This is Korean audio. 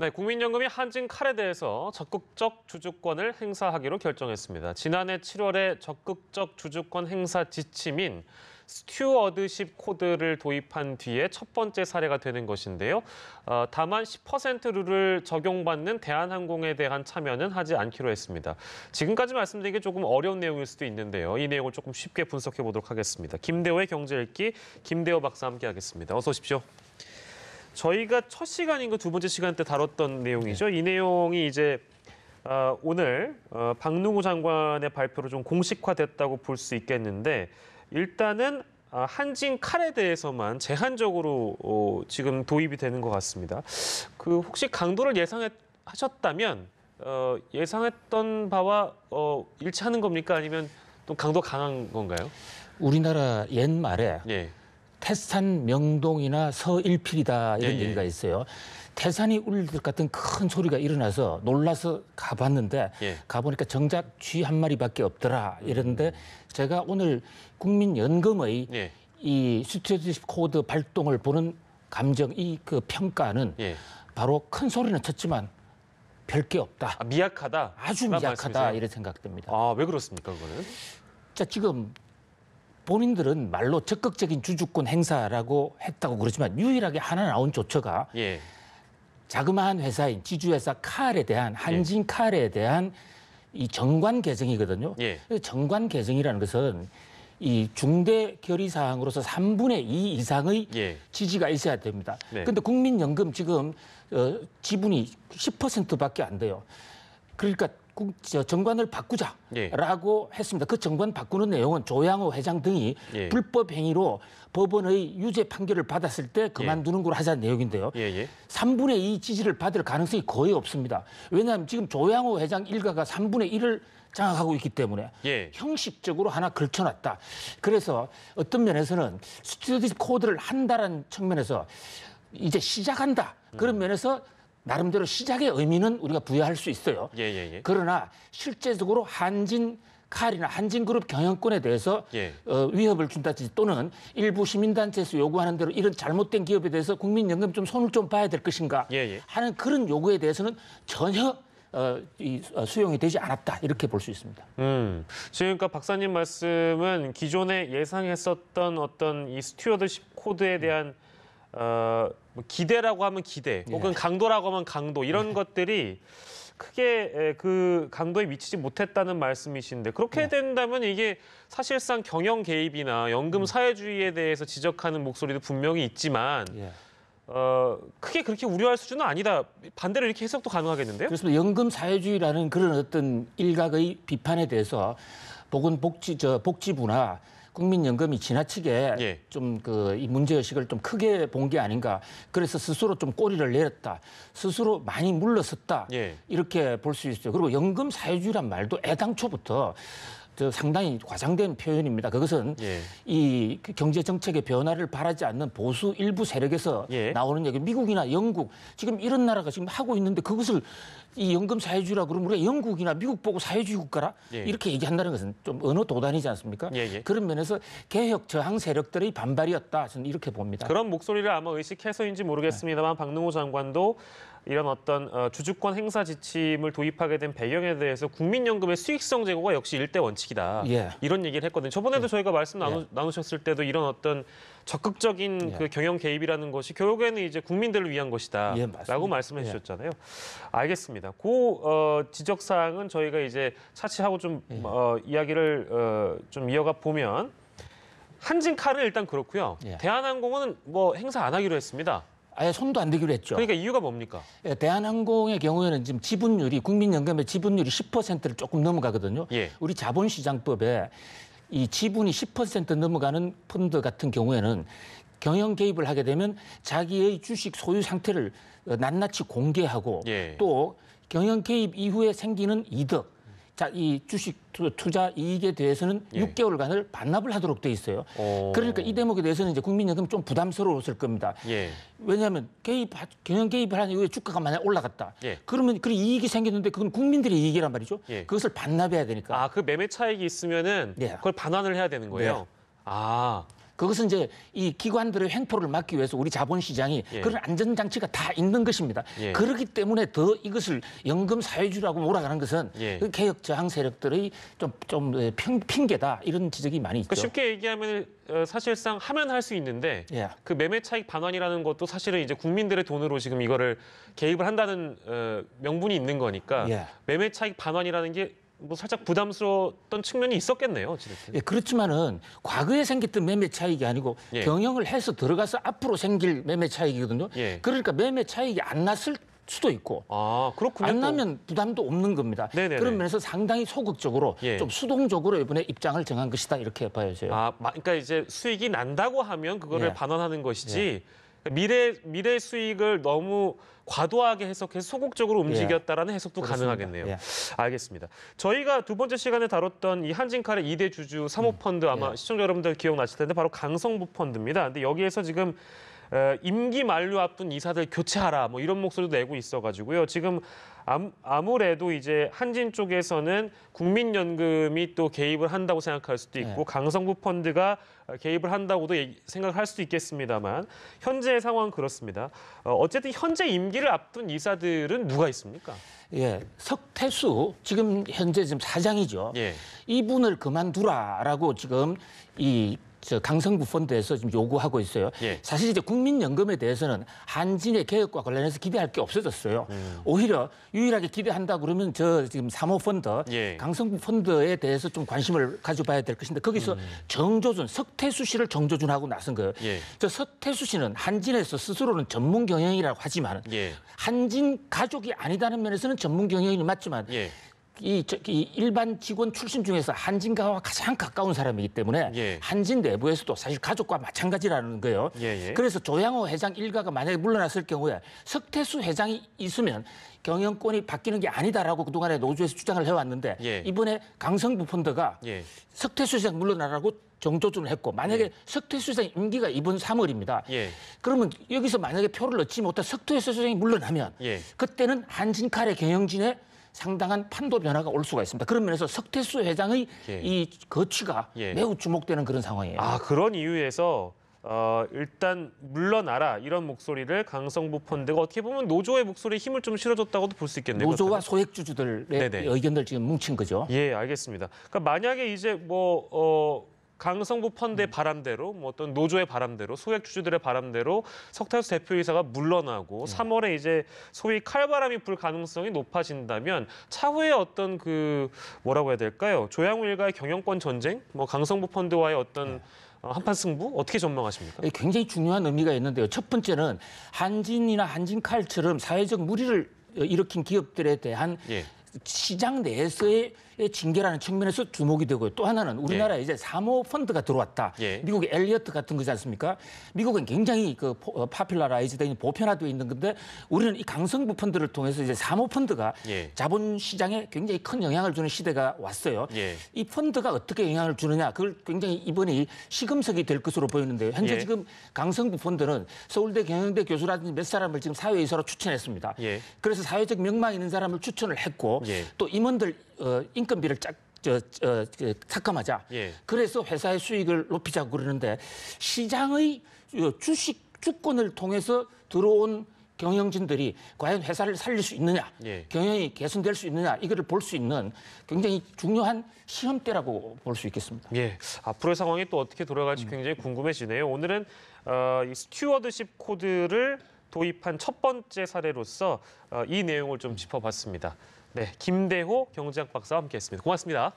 네, 국민연금이 한진 칼에 대해서 적극적 주주권을 행사하기로 결정했습니다. 지난해 7월에 적극적 주주권 행사 지침인 스튜어드십 코드를 도입한 뒤에 첫 번째 사례가 되는 것인데요. 다만 10% 룰을 적용받는 대한항공에 대한 참여는 하지 않기로 했습니다. 지금까지 말씀드린 게 조금 어려운 내용일 수도 있는데요. 이 내용을 조금 쉽게 분석해 보도록 하겠습니다. 김대호의 경제 읽기, 김대호 박사와 함께하겠습니다. 어서 오십시오. 저희가 첫 시간인 그 두 번째 시간 때 다뤘던 내용이죠. 이 내용이 이제 오늘 박능후 장관의 발표로 좀 공식화됐다고 볼 수 있겠는데 일단은 한진 칼에 대해서만 제한적으로 지금 도입이 되는 것 같습니다. 그 혹시 강도를 예상하셨다면 예상했던 바와 일치하는 겁니까? 아니면 또 강도 강한 건가요? 우리나라 옛말에 예. 태산 명동이나 서일필이다 이런 예, 예. 얘기가 있어요. 태산이 울릴 것 같은 큰 소리가 일어나서 놀라서 가봤는데 예. 가보니까 정작 쥐 한 마리밖에 없더라 이러는데 제가 오늘 국민연금의 예. 이 스튜어드십 코드 발동을 보는 감정, 이 그 평가는 예. 바로 큰 소리는 쳤지만 별게 없다. 미약하다. 아주 미약하다 이런 생각됩니다. 아, 왜 그렇습니까, 그거는? 자, 지금 본인들은 말로 적극적인 주주권 행사라고 했다고 그러지만 유일하게 하나 나온 조처가 예. 자그마한 회사인 지주회사 칼에 대한 한진 칼에 대한 이 정관 개정이거든요. 예. 정관 개정이라는 것은 이 중대 결의 사항으로서 3분의 2 이상의 예. 지지가 있어야 됩니다. 네. 그런데 국민연금 지금 지분이 10%밖에 안 돼요. 그러니까 정관을 바꾸자라고 했습니다. 그 정관 바꾸는 내용은 조양호 회장 등이 예. 불법 행위로 법원의 유죄 판결을 받았을 때 그만두는 걸로 하자는 내용인데요. 예. 3분의 2 지지를 받을 가능성이 거의 없습니다. 왜냐하면 지금 조양호 회장 일가가 3분의 1을 장악하고 있기 때문에 예. 형식적으로 하나 걸쳐놨다. 그래서 어떤 면에서는 스튜어드십 코드를 한다는 측면에서 이제 시작한다. 그런 면에서 나름대로 시작의 의미는 우리가 부여할 수 있어요. 예. 그러나 실제적으로 한진 칼이나 한진그룹 경영권에 대해서 예. 위협을 준다든지 또는 일부 시민단체에서 요구하는 대로 이런 잘못된 기업에 대해서 국민연금 좀 손을 좀 봐야 될 것인가 예. 하는 그런 요구에 대해서는 전혀 수용이 되지 않았다 이렇게 볼 수 있습니다. 지금까 박사님 말씀은 기존에 예상했었던 어떤 이 스튜어드십 코드에 대한 뭐 기대라고 하면 기대, 혹은 강도라고 하면 강도 이런 것들이 크게 그 강도에 미치지 못했다는 말씀이신데 그렇게 된다면 이게 사실상 경영 개입이나 연금 사회주의에 대해서 지적하는 목소리도 분명히 있지만 크게 그렇게 우려할 수준은 아니다. 반대로 이렇게 해석도 가능하겠는데요? 그렇습니다. 연금 사회주의라는 그런 어떤 일각의 비판에 대해서 복지부나 국민연금이 지나치게 좀 이 문제의식을 좀 크게 본 게 아닌가. 그래서 스스로 좀 꼬리를 내렸다. 스스로 많이 물러섰다. 이렇게 볼 수 있어요. 그리고 연금 사회주의란 말도 애당초부터 상당히 과장된 표현입니다. 그것은 이 경제 정책의 변화를 바라지 않는 보수 일부 세력에서 나오는 얘기. 미국이나 영국 지금 이런 나라가 지금 하고 있는데 그것을 이 연금 사회주의라 그러면 우리가 영국이나 미국 보고 사회주의 국가라 이렇게 얘기한다는 것은 좀 언어 도단이지 않습니까? 그런 면에서 개혁 저항 세력들의 반발이었다. 저는 이렇게 봅니다. 그런 목소리를 아마 의식해서인지 모르겠습니다만 박능후 장관도 이런 어떤 주주권 행사 지침을 도입하게 된 배경에 대해서 국민연금의 수익성 제고가 역시 일대 원칙이다. 이런 얘기를 했거든요. 저번에도 저희가 말씀 나누셨을 때도 이런 어떤 적극적인 그 경영 개입이라는 것이 결국에는 이제 국민들을 위한 것이다. 라고 말씀해 주셨잖아요. 알겠습니다. 그 지적 사항은 저희가 이제 차치하고 좀 이야기를 좀 이어가 보면 한진칼은 일단 그렇고요. 대한항공은 뭐 행사 안 하기로 했습니다. 아예 손도 안 대기로 했죠. 그러니까 이유가 뭡니까? 대한항공의 경우에는 지금 지분율이 국민연금의 지분율이 10%를 조금 넘어가거든요. 우리 자본시장법에 이 지분이 10% 넘어가는 펀드 같은 경우에는 경영 개입을 하게 되면 자기의 주식 소유 상태를 낱낱이 공개하고 또 경영 개입 이후에 생기는 이득, 이 주식 투자 이익에 대해서는 6개월간을 반납을 하도록 돼 있어요. 그러니까 이 대목에 대해서는 이제 국민연금 좀 부담스러웠을 겁니다. 왜냐하면 경영 개입을 한 이후에 주가가 만약 올라갔다. 그러면 그 이익이 생겼는데 그건 국민들의 이익이란 말이죠. 그것을 반납해야 되니까. 그 매매 차익이 있으면은 그걸 반환을 해야 되는 거예요. 그것은 이제 이 기관들의 횡포를 막기 위해서 우리 자본시장이 예. 그런 안전장치가 다 있는 것입니다. 예. 그렇기 때문에 더 이것을 연금 사회주의라고 몰아가는 것은 예. 그 개혁 저항 세력들의 좀 핑계다 이런 지적이 많이 있죠. 그러니까 쉽게 얘기하면 사실상 하면 할 수 있는데 예. 그 매매 차익 반환이라는 것도 사실은 이제 국민들의 돈으로 지금 이거를 개입을 한다는 명분이 있는 거니까 예. 매매 차익 반환이라는 게 뭐 살짝 부담스러웠던 측면이 있었겠네요. 어찌됐든. 예, 그렇지만은 과거에 생겼던 매매 차익이 아니고 예. 경영을 해서 들어가서 앞으로 생길 매매 차익이거든요. 예. 그러니까 매매 차익이 안 났을 수도 있고 아, 그렇군요. 안 또. 나면 부담도 없는 겁니다. 네네네. 그런 면에서 상당히 소극적으로 예. 좀 수동적으로 이번에 입장을 정한 것이다 이렇게 봐야죠. 그러니까 이제 수익이 난다고 하면 그거를 예. 반환하는 것이지 미래 수익을 너무 과도하게 해석해서 소극적으로 움직였다라는 해석도 그렇습니다. 가능하겠네요. 예. 알겠습니다. 저희가 두 번째 시간에 다뤘던 이 한진칼의 2대 주주 사모펀드 아마 예. 시청자 여러분들 기억나실 텐데 바로 강성부 펀드입니다. 근데 여기에서 지금 임기 만료 앞둔 이사들 교체하라 뭐 이런 목소리도 내고 있어가지고요. 지금 아무래도 이제 한진 쪽에서는 국민연금이 또 개입을 한다고 생각할 수도 있고 강성부 펀드가 개입을 한다고도 생각할 수도 있겠습니다만 현재 상황은 그렇습니다. 어쨌든 현재 임기를 앞둔 이사들은 누가 있습니까? 예, 석태수 지금 현재 지금 사장이죠. 예. 이분을 그만두라라고 지금 강성부 펀드에서 지금 요구하고 있어요. 예. 사실 이제 국민연금에 대해서는 한진의 개혁과 관련해서 기대할 게 없어졌어요. 오히려 유일하게 기대한다 그러면 지금 사모펀드, 예. 강성부 펀드에 대해서 좀 관심을 가져봐야 될 것인데 거기서 정조준, 석태수 씨를 정조준하고 나선 거예요. 예. 저 석태수 씨는 한진에서 스스로는 전문 경영이라고 하지만 예. 한진 가족이 아니다는 면에서는 전문 경영이 맞지만 예. 이 일반 직원 출신 중에서 한진가와 가장 가까운 사람이기 때문에 예. 한진 내부에서도 사실 가족과 마찬가지라는 거예요. 예. 그래서 조양호 회장 일가가 만약에 물러났을 경우에 석태수 회장이 있으면 경영권이 바뀌는 게 아니다라고 그동안에 노조에서 주장을 해왔는데 예. 이번에 강성부 펀드가 예. 석태수 회장 물러나라고 정조준을 했고 만약에 석태수 회장 임기가 이번 3월입니다. 예. 그러면 여기서 만약에 표를 얻지 못한 석태수 회장이 물러나면 예. 그때는 한진칼의 경영진에 상당한 판도 변화가 올 수가 있습니다. 그런 면에서 석태수 회장의 예. 이 거취가 예. 매우 주목되는 그런 상황이에요. 그런 이유에서 일단 물러나라 이런 목소리를 강성부 펀드가 어떻게 보면 노조의 목소리에 힘을 좀 실어줬다고도 볼 수 있겠네요. 노조와 그렇다면. 소액주주들의 네네. 의견들 지금 뭉친 거죠. 예, 알겠습니다. 그러니까 만약에 이제 강성부 펀드의 바람대로 어떤 노조의 바람대로 소액 주주들의 바람대로 석태수 대표이사가 물러나고 3월에 이제 소위 칼바람이 불 가능성이 높아진다면 차후에 어떤 뭐라고 해야 될까요? 조양호 일가의 경영권 전쟁, 강성부 펀드와의 어떤 한판 승부 어떻게 전망하십니까? 굉장히 중요한 의미가 있는데요. 첫 번째는 한진이나 한진칼처럼 사회적 물의를 일으킨 기업들에 대한 예. 시장 내에서의 징계라는 측면에서 주목이 되고요. 또 하나는 우리나라에 이제 사모펀드가 들어왔다. 예. 미국의 엘리어트 같은 거지 않습니까? 미국은 굉장히 파퓰러라이즈되어 보편화되어 있는 건데 우리는 이 강성부 펀드를 통해서 이제 사모펀드가 예. 자본시장에 굉장히 큰 영향을 주는 시대가 왔어요. 예. 이 펀드가 어떻게 영향을 주느냐 그걸 굉장히 이번에 시금석이 될 것으로 보이는데요. 현재 예. 지금 강성부 펀드는 서울대 경영대 교수라든지 몇 사람을 지금 사회이사로 추천했습니다. 예. 그래서 사회적 명망 있는 사람을 추천을 했고 예. 또 임원들 인건비를 삭감하자. 예. 그래서 회사의 수익을 높이자고 그러는데 시장의 주권을 통해서 들어온 경영진들이 과연 회사를 살릴 수 있느냐, 예. 경영이 개선될 수 있느냐 이거를 볼 수 있는 굉장히 중요한 시험대라고 볼 수 있겠습니다. 예, 앞으로의 상황이 또 어떻게 돌아갈지 굉장히 궁금해지네요. 오늘은 이 스튜어드십 코드를 도입한 첫 번째 사례로서 이 내용을 좀 짚어봤습니다. 네, 김대호 경제학 박사와 함께했습니다. 고맙습니다.